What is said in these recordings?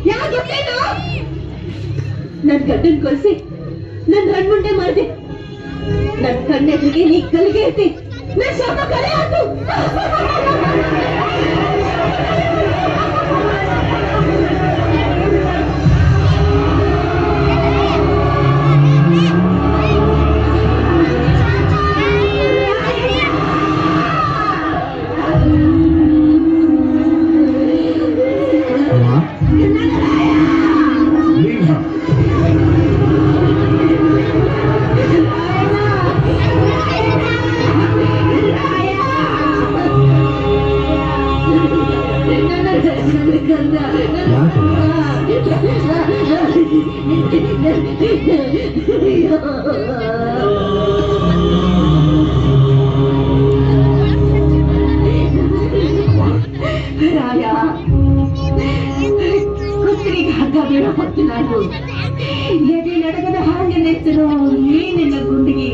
ಯಾಗೊತ್ತೇನು? ನನ್ ಗಂಡನ್ ಕೊಲ್ಸಿ ನನ್ ಹಣ್ಮುಂಡೆ ಮಾಡ್ದೆ. ನನ್ ಕಣ್ಣೆದುರಿಗೆ ನೀ ಕಲಿಗೆ ಇರ್ತಿ. ನನ್ ಶಾಪ ಕಲೆ ಆಯ್ತು. ಕುತ್ತಿಗೆ ಹಗ್ಗ ಬೀಳ ಹೊತ್ತು ನಾನು ಎದೆ ನಡಗದ ಹಾಗೆ ನೆತ್ತರು ನೀನಿನ ಗುಂಡಿಗೆ.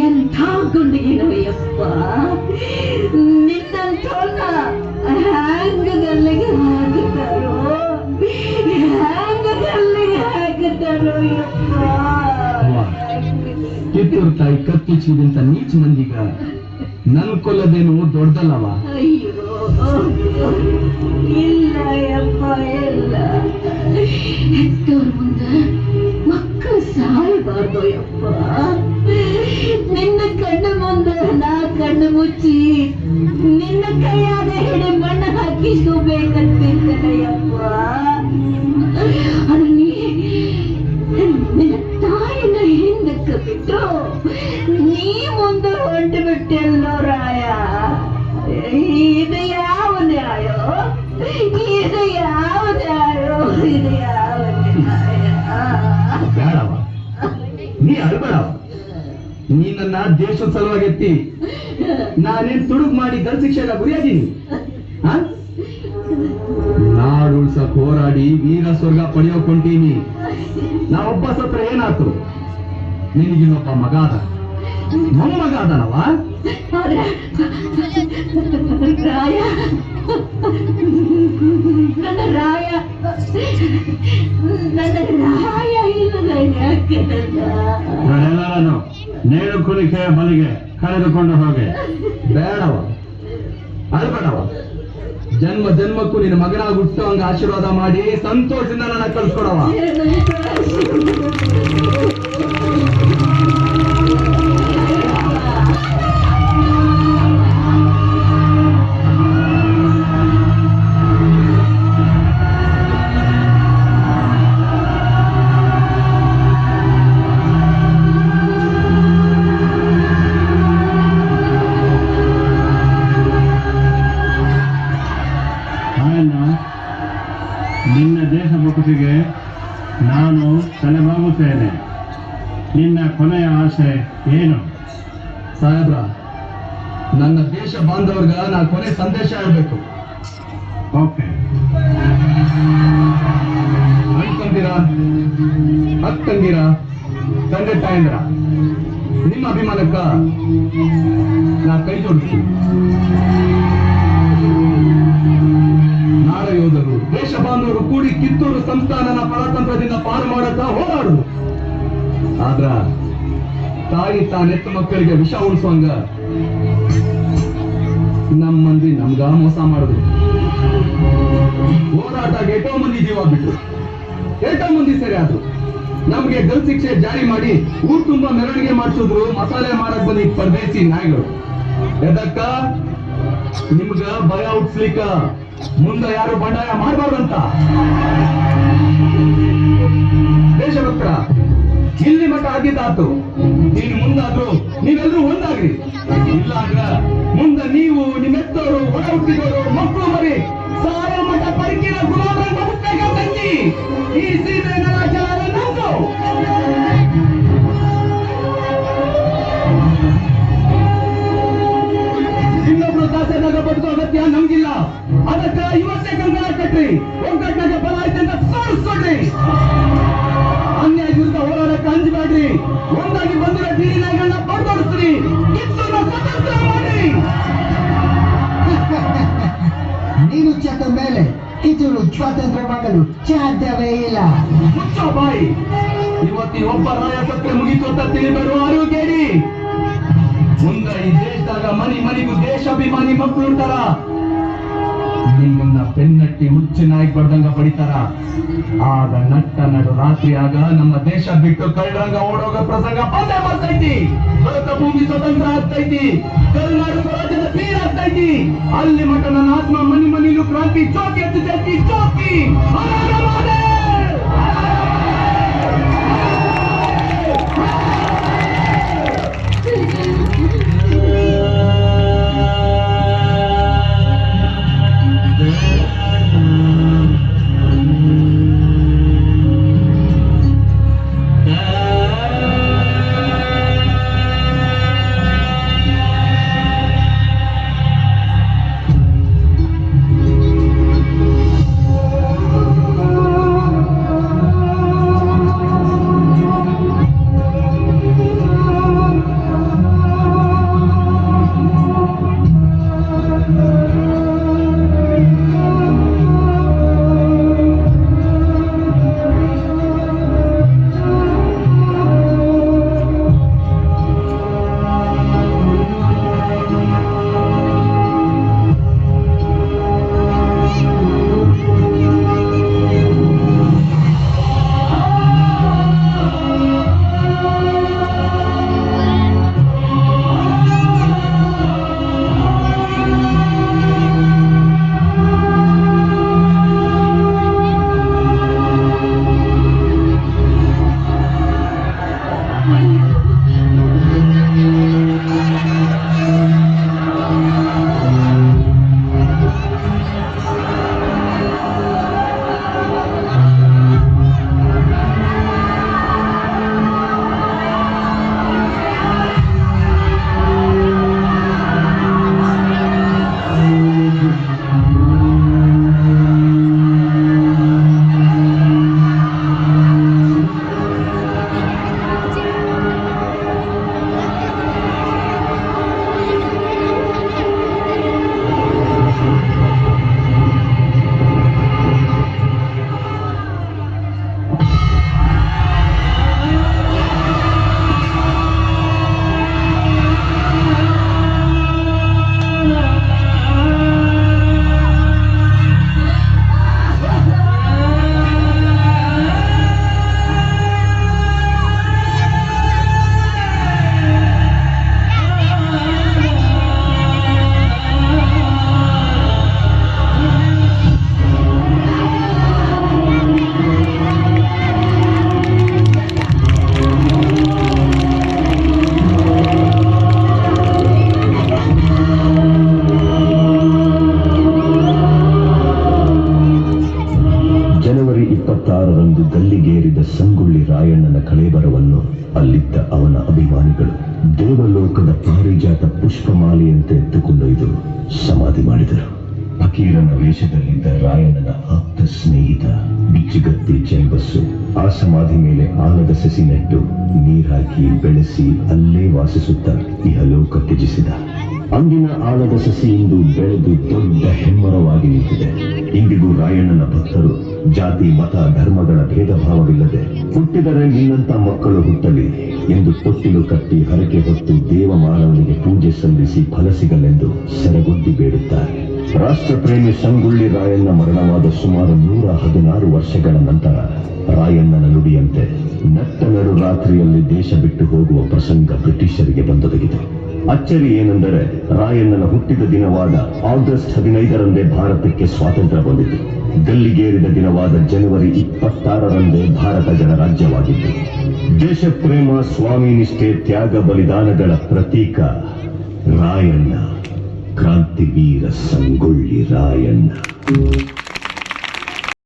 ಎಂಥ ಗುಂಡಿಗೆನೋ ಯಪ್ಪ, ನಿನ್ನಂತೋನ ಹ್ಯಾಂಗ ಗಲ್ಲಿಗೆ ಹಾಕುತ್ತಾರೋ, ಹ್ಯಾಂಗ ಗಲ್ಲಿಗೆ ಹಾಕುತ್ತಾರೋ ಯಪ್ಪ. ಕಿತ್ತೂರು ತಾಯಿ ಕತ್ತಿಚ್ಚಿದಂತ ನೀಚ ಮಂದಿಗ ನನ್ ಕೊಲ್ಲದೇನು ದೊಡ್ಡದಲ್ಲವ. ಅಯ್ಯೋ ಇಲ್ಲ ಯಪ್ಪ, ಇಲ್ಲ. ಹೆತ್ತೋರ್ ಮುಂದ ಮಕ್ಕಳು ಸಾಯಬಾರ್ದು ಯಪ್ಪ. ನಿನ್ನ ಕಣ್ಣು ಮುಂದೆ ನಾ ಕಣ್ಣು ಮುಚ್ಚಿ ನಿನ್ನ ಕೈಯಾಗ ಹಿಡಿ ಮಣ್ಣು ಹಾಕಿಸ್ಕೋಬೇಕಂತಿದ್ದಲ್ಲ ಯಪ್ಪ. ಅದು ನಿನ್ನ ತಾಯಿನ ಹಿಂದಕ್ಕೆ ಬಿಟ್ಟು ನೀ ಮುಂದೆ ಹೊಂಟು ಬಿಟ್ಟೆಲ್ಲೋ ರಾಯ. ಇದು ಯಾವ ನ್ಯಾಯೋ? ಇದು ಯಾವ ನ್ಯಾಯೋ? ಇದು ಯಾವ ನ್ಯಾಯ? ಬೇಡವ, ನೀ ಅಳ್ಬೇಡವ. ನೀ ನನ್ನ ದೇಶದ ಸಲುವಾಗಿ ಎತ್ತಿ ನಾನೇನ್ ತುಡುಗ್ ಮಾಡಿ ಗಲ್ ಶಿಕ್ಷೆಗ ಗುರಿಯಾದೀನಿ. ನಾಡು ಉಳ್ಸಕ್ ಹೋರಾಡಿ ವೀರ ಸ್ವರ್ಗ ಪಡೆಯೋಕೊಂಟೀನಿ. ನಾ ಒಬ್ಬ ಸತ್ರ ಏನಾಯ್ತು? ನಿನಗಿನ್ನೊಬ್ಬ ಮಗ ಅದ, ಮೊಮ್ಮಗ ಅದನವ. ರಾಯ, ನನ್ನ ರಾಯ, ನನ್ನ ರಾಯ ಇಲ್ಲದ ಯಾಕೆ? ಎಲ್ಲರನ್ನು ನೇಣು ಕುಣಿಕೆಯ ಬಲಿಗೆ ಕಳೆದುಕೊಂಡು ಹೋಗೆ. ಬೇಡವ, ಅಳ್ಬೇಡವ. ಜನ್ಮ ಜನ್ಮಕ್ಕೂ ನಿನ್ನ ಮಗನಾಗಿ ಹುಟ್ಟು ಹಂಗ ಆಶೀರ್ವಾದ ಮಾಡಿ ಸಂತೋಷದಿಂದ ನನ್ನ ಕಳ್ಸ್ಕೊಡವ. ನಿನ್ನ ದೇಶಭಕ್ತಿಗೆ ನಾನು ತಲೆಬಾಗುತ್ತೇನೆ. ನಿನ್ನ ಕೊನೆಯ ಆಸೆ ಏನು? ಸಾಹೇಬ್ರ, ನನ್ನ ದೇಶ ಬಾಂಧವರ್ಗ ನಾ ಕೊನೆ ಸಂದೇಶ ಹೇಳ್ಬೇಕು. ಓಕೆ. ಅಣ್ತಂದಿರ, ಅಕ್ಕಂದಿರ, ತಂದೆ ತಾಯಂದಿರ, ನಿಮ್ಮ ಅಭಿಮಾನಕ್ಕ ನಾ ಕೈ ಜೋಡಿಸ್ತೀನಿ. ನಾಡ ಯೋಧರು, ದೇಶ ಬಾಂಧವರು ಕೂಡಿ ಕಿತ್ತೂರು ಸಂಸ್ಥಾನನ ಪರತಂತ್ರದಿಂದ ಪಾರು ಮಾಡಕ ಹೋರಾಡುದು. ಆದ್ರ ತಾಯಿ ತಾನೆತ್ತ ಮಕ್ಕಳಿಗೆ ವಿಷ ಉಳಿಸುವಂಗ ನಮ್ಮ ಮಂದಿ ನಮ್ಗ ಮೋಸ ಮಾಡಿದ್ರು. ಹೋರಾಟ ಎಷ್ಟೋ ಮಂದಿ ಜೀವ ಬಿಟ್ಟು, ಎಷ್ಟೋ ಮಂದಿ ಸರಿ ಆದ್ರು. ನಮ್ಗೆ ಗಲ್ ಶಿಕ್ಷೆ ಜಾರಿ ಮಾಡಿ ಊರ್ ತುಂಬಾ ಮೆರವಣಿಗೆ ಮಾಡಿಸಿದ್ರು. ಮಸಾಲೆ ಮಾಡಕ್ ಬಂದಿ ಪರದೇಸಿ ನಾಯಿಗಳು. ಎದಕ್ಕ? ನಿಮ್ಗ ಭಯ ಹುಟ್ಸ್ಲಿಕ್ಕ, ಮುಂದೆ ಯಾರು ಬಂಡಾಯ ಮಾಡಬಾರ್ದಂತ. ದೇಶಭಕ್ತರ, ಇಲ್ಲಿ ಮಟ್ಟ ಆಗಿದ್ದಾತು. ನೀನು ಮುಂದಾದ್ರು ನೀವೆಲ್ಲರೂ ಒಂದಾಗ್ರಿ. ಇಲ್ಲ ಅಂದ್ರ ಮುಂದೆ ನೀವು, ನಿಮ್ಮೆತ್ತವರು, ಹೊರ ಹುಟ್ಟಿದವರು, ಮಕ್ಕಳು ಮರಿ ಸಾಯ ಮಠ ಪರಿಕಿನ ಗುಲಾಮರ ಬದುಕಿ ಈ ಸೀಮೆ ನರಾಚಾರ ನಮ್ದು. ಇನ್ನೊಬ್ರು ದಾಸನಾಗ ಬದುಕೋ ಅಗತ್ಯ ನಮ್ಗಿಲ್ಲ. ಅದಕ್ಕ ಇವತ್ತೇ ಕಂಕಣ ಕಟ್ರಿ, ಒಗ್ಗಟ್ಟಿನಾಗ ಬಲ ಐತೆ ಅಂತ ತೋರಿಸ್ಕೊಡ್ರಿ. ಅನ್ಯಾಯ ವಿರುದ್ಧ ಹೋರಾಡಕ್ಕೆ ಅಂಜಬೇಡ್ರಿ. ಒಂದಾಗಿ ಬಂದಿರೋ ಬೀದಿನಾಗಳನ್ನ ಪಡ್ದೋಡಿಸ್ರಿ. ಕಿತ್ತೂರನ್ನ ಸ್ವತಂತ್ರ ಮಾಡಿ. ನೀನು ಚಕ್ಕ ಮೇಲೆ ಕಿತ್ತೂರು ಸ್ವಾತಂತ್ರ್ಯವಾಗಲು ಸಾಧ್ಯವೇ ಇಲ್ಲ. ಮುಚ್ಚೋ ಬಾಯಿ. ಇವತ್ತಿ ಒಬ್ಬ ರಾಯ ಸತ್ಯ ಮುಗಿತು ಅಂತ ತಿಳಿಬೇಡು. ಅರಿವು ಕೇಳಿ, ಮುಂದೆ ಈ ದೇಶದಾಗ ಮನಿಗೂ ದೇಶಾಭಿಮಾನಿ ಮಕ್ಕಳು ಇರ್ತಾರ. ನಿಮ್ಮನ್ನ ಬೆನ್ನಟ್ಟಿ ಹುಚ್ಚು ನಾಯಿ ಬಡ್ದಂಗ ಪಡಿತಾರ. ಆಗ ನಟ್ಟ ನಡು ರಾತ್ರಿ ಆಗ ನಮ್ಮ ದೇಶ ಬಿಟ್ಟು ಕಳ್ಳರಂಗ ಓಡೋಗ ಪ್ರಸಂಗ ಬಂದೇ ಬರ್ತೈತಿ. ಭಾರತ ಭೂಮಿ ಸ್ವತಂತ್ರ ಆಗ್ತೈತಿ. ಕರ್ನಾಟಕ ರಾಜ್ಯದ ತೀರ ಆಗ್ತೈತಿ. ಅಲ್ಲಿ ಮಠ ನನ್ನ ಆತ್ಮ ಮನಿಲೂ ಕ್ರಾಂತಿ ಚೌಕಿ ಎತ್ತೈತಿ. ಚೌಕಿ ಗಲ್ಲಿಗೇರಿದ ಸಂಗೊಳ್ಳಿ ರಾಯಣ್ಣನ ಕಳೇಬರವನ್ನು ಅಲ್ಲಿದ್ದ ಅವನ ಅಭಿಮಾನಿಗಳು ದೇವಲೋಕದ ಪಾರಿಜಾತ ಪುಷ್ಪಮಾಲೆಯಂತೆ ಎತ್ತುಕೊಂಡೊಯ್ದು ಸಮಾಧಿ ಮಾಡಿದರು. ಫಕೀರನ ವೇಷದಲ್ಲಿದ್ದ ರಾಯಣ್ಣನ ಆಪ್ತ ಸ್ನೇಹಿತ ಬಿಚ್ಚುಗತ್ತಿ ಚೆಂಬಸ್ಸು ಆ ಸಮಾಧಿ ಮೇಲೆ ಆಲದ ಸಸಿ ನೆಟ್ಟು ನೀರಾಕಿ ಬೆಳೆಸಿ ಅಲ್ಲೇ ವಾಸಿಸುತ್ತಾ ಇಹಲೋಕ ತ್ಯಜಿಸಿದ. ಅಂದಿನ ಆಲದ ಸಸಿ ಇಂದು ಬೆಳೆದು ದೊಡ್ಡ ಹೆಮ್ಮರವಾಗಿ ನಿಂತಿದೆ. ಇಂದಿಗೂ ರಾಯಣ್ಣನ ಭಕ್ತರು ಜಾತಿ ಮತ ಧರ್ಮಗಳ ಭೇದ ಭಾವವಿಲ್ಲದೆ ಹುಟ್ಟಿದರೆ ನಿನ್ನಂತ ಮಕ್ಕಳು ಹುಟ್ಟಲಿ ಎಂದು ತೊಟ್ಟಿಲು ಕಟ್ಟಿ ಹರಕೆ ಹೊತ್ತು ದೇವಮಾನವನಿಗೆ ಪೂಜೆ ಸಲ್ಲಿಸಿ ಫಲ ಸಿಗಲೆಂದು ಸೆರಗೊಡ್ಡಿ ಬೇಡುತ್ತಾರೆ. ರಾಷ್ಟ್ರಪ್ರೇಮಿ ಸಂಗೊಳ್ಳಿ ರಾಯಣ್ಣ ಮರಣವಾದ ಸುಮಾರು 116 ವರ್ಷಗಳ ನಂತರ ರಾಯಣ್ಣನ ನುಡಿಯಂತೆ ನಟ್ಟ ನಡು ರಾತ್ರಿಯಲ್ಲಿ ದೇಶ ಬಿಟ್ಟು ಹೋಗುವ ಪ್ರಸಂಗ ಬ್ರಿಟಿಷರಿಗೆ ಬಂದೊದಗಿದೆ. ಅಚ್ಚರಿ ಏನೆಂದರೆ ರಾಯಣ್ಣನ ಹುಟ್ಟಿದ ದಿನವಾದ ಆಗಸ್ಟ್ 15ರಂದೇ ಭಾರತಕ್ಕೆ ಸ್ವಾತಂತ್ರ್ಯ ಬಂದಿತು. ಗಲ್ಲಿಗೇರಿದ ದಿನವಾದ ಜನವರಿ 26ರಂದೇ ಭಾರತ ಗಣರಾಜ್ಯವಾಗಿತ್ತು. ದೇಶ ಪ್ರೇಮ, ಸ್ವಾಮಿ ನಿಷ್ಠೆ, ತ್ಯಾಗ ಬಲಿದಾನಗಳ ಪ್ರತೀಕ ರಾಯಣ್ಣ, ಕ್ರಾಂತಿವೀರ ಸಂಗೊಳ್ಳಿ ರಾಯಣ್ಣ.